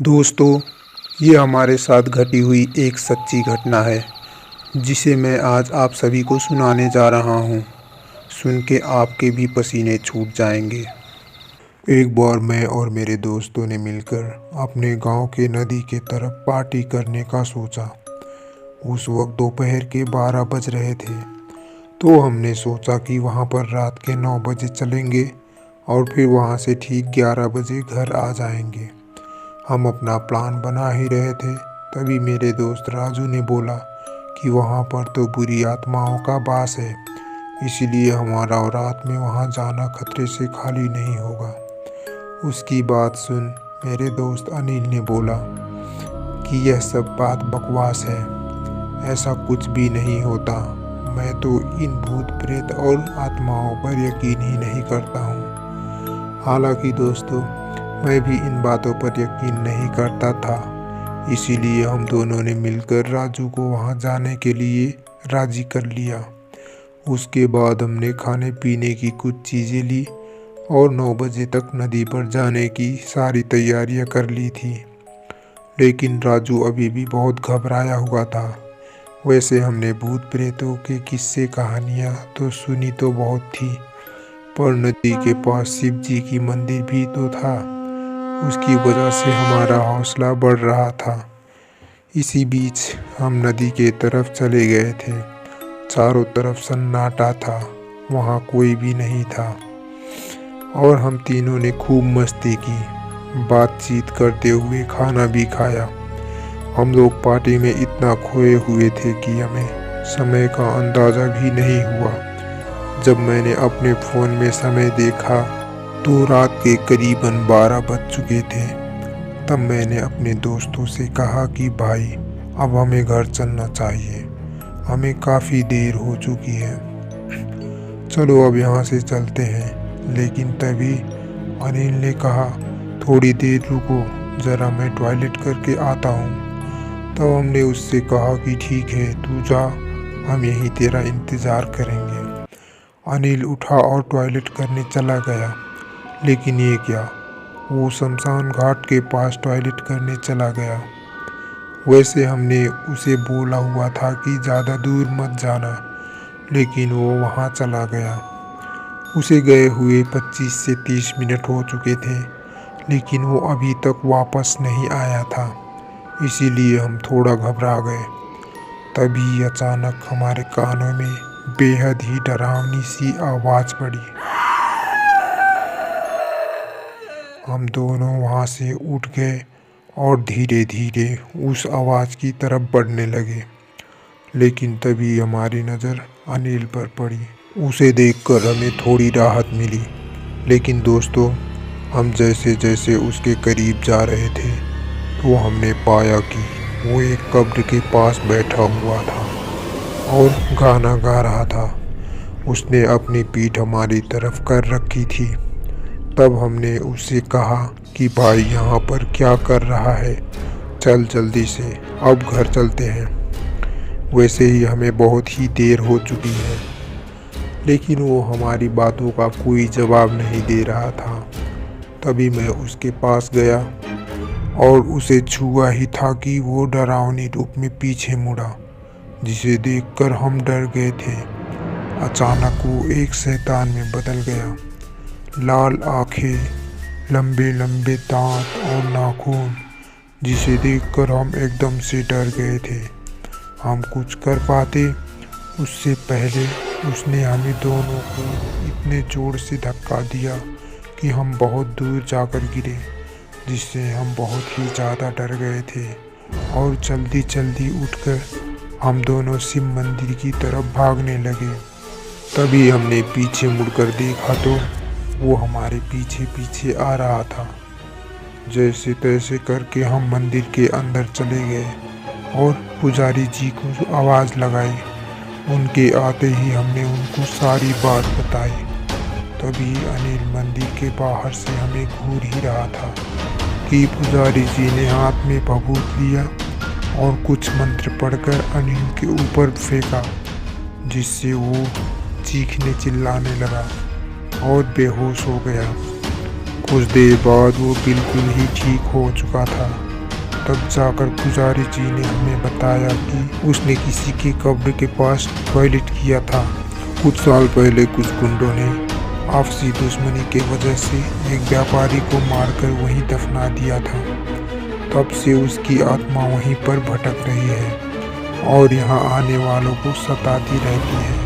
दोस्तों, ये हमारे साथ घटी हुई एक सच्ची घटना है, जिसे मैं आज आप सभी को सुनाने जा रहा हूँ। सुन के आपके भी पसीने छूट जाएंगे। एक बार मैं और मेरे दोस्तों ने मिलकर अपने गांव के नदी के तरफ पार्टी करने का सोचा। उस वक्त दोपहर के 12 बज रहे थे, तो हमने सोचा कि वहाँ पर रात के 9 बजे चलेंगे और फिर वहाँ से ठीक 11 बजे घर आ जाएंगे। हम अपना प्लान बना ही रहे थे, तभी मेरे दोस्त राजू ने बोला कि वहाँ पर तो बुरी आत्माओं का वास है, इसीलिए हमारा रात में वहाँ जाना खतरे से खाली नहीं होगा। उसकी बात सुन मेरे दोस्त अनिल ने बोला कि यह सब बात बकवास है, ऐसा कुछ भी नहीं होता। मैं तो इन भूत प्रेत और आत्माओं पर यकीन ही नहीं करता हूँ। हालांकि दोस्तों, मैं भी इन बातों पर यकीन नहीं करता था, इसीलिए हम दोनों ने मिलकर राजू को वहां जाने के लिए राजी कर लिया। उसके बाद हमने खाने पीने की कुछ चीज़ें ली और 9 बजे तक नदी पर जाने की सारी तैयारियां कर ली थी। लेकिन राजू अभी भी बहुत घबराया हुआ था। वैसे हमने भूत प्रेतों के किस्से कहानियाँ तो सुनी तो बहुत थी, पर नदी के पास शिव जी की मंदिर भी तो था। उसकी वजह से हमारा हौसला बढ़ रहा था। इसी बीच हम नदी के तरफ चले गए थे। चारों तरफ सन्नाटा था, वहाँ कोई भी नहीं था और हम तीनों ने खूब मस्ती की, बातचीत करते हुए खाना भी खाया। हम लोग पार्टी में इतना खोए हुए थे कि हमें समय का अंदाज़ा भी नहीं हुआ। जब मैंने अपने फ़ोन में समय देखा तो रात के करीबन 12 बज चुके थे। तब मैंने अपने दोस्तों से कहा कि भाई, अब हमें घर चलना चाहिए, हमें काफ़ी देर हो चुकी है, चलो अब यहाँ से चलते हैं। लेकिन तभी अनिल ने कहा, थोड़ी देर रुको, ज़रा मैं टॉयलेट करके आता हूँ। तब हमने उससे कहा कि ठीक है, तू जा, हम यहीं तेरा इंतज़ार करेंगे। अनिल उठा और टॉयलेट करने चला गया। लेकिन ये क्या, वो शमशान घाट के पास टॉयलेट करने चला गया। वैसे हमने उसे बोला हुआ था कि ज़्यादा दूर मत जाना, लेकिन वो वहाँ चला गया। उसे गए हुए 25 से 30 मिनट हो चुके थे, लेकिन वो अभी तक वापस नहीं आया था। इसीलिए हम थोड़ा घबरा गए। तभी अचानक हमारे कानों में बेहद ही डरावनी सी आवाज़ पड़ी। हम दोनों वहाँ से उठ गए और धीरे धीरे उस आवाज़ की तरफ बढ़ने लगे। लेकिन तभी हमारी नज़र अनिल पर पड़ी। उसे देखकर हमें थोड़ी राहत मिली। लेकिन दोस्तों, हम जैसे जैसे उसके करीब जा रहे थे तो हमने पाया कि वो एक कब्र के पास बैठा हुआ था और गाना गा रहा था। उसने अपनी पीठ हमारी तरफ कर रखी थी। तब हमने उससे कहा कि भाई, यहाँ पर क्या कर रहा है, चल जल्दी से, अब घर चलते हैं। वैसे ही हमें बहुत ही देर हो चुकी है, लेकिन वो हमारी बातों का कोई जवाब नहीं दे रहा था। तभी मैं उसके पास गया और उसे छुआ ही था कि वो डरावनी रूप में पीछे मुड़ा, जिसे देखकर हम डर गए थे। अचानक वो एक शैतान में बदल गया। लाल आंखें, लंबे लंबे दांत और नाखून, जिसे देखकर हम एकदम से डर गए थे। हम कुछ कर पाते उससे पहले उसने हमें दोनों को इतने जोर से धक्का दिया कि हम बहुत दूर जाकर गिरे, जिससे हम बहुत ही ज़्यादा डर गए थे। और जल्दी जल्दी उठकर हम दोनों शिव मंदिर की तरफ भागने लगे। तभी हमने पीछे मुड़कर देखा तो वो हमारे पीछे पीछे आ रहा था। जैसे तैसे करके हम मंदिर के अंदर चले गए और पुजारी जी को आवाज़ लगाई। उनके आते ही हमने उनको सारी बात बताई। तभी अनिल मंदिर के बाहर से हमें घूर ही रहा था कि पुजारी जी ने हाथ में भभूत लिया और कुछ मंत्र पढ़कर अनिल के ऊपर फेंका, जिससे वो चीखने चिल्लाने लगा और बेहोश हो गया। कुछ देर बाद वो बिल्कुल ही ठीक हो चुका था। तब जाकर पुजारी जी ने हमें बताया कि उसने किसी की कब्र के पास टॉयलेट किया था। कुछ साल पहले कुछ गुंडों ने आपसी दुश्मनी के वजह से एक व्यापारी को मारकर वहीं दफना दिया था। तब से उसकी आत्मा वहीं पर भटक रही है और यहाँ आने वालों को सताती रहती है।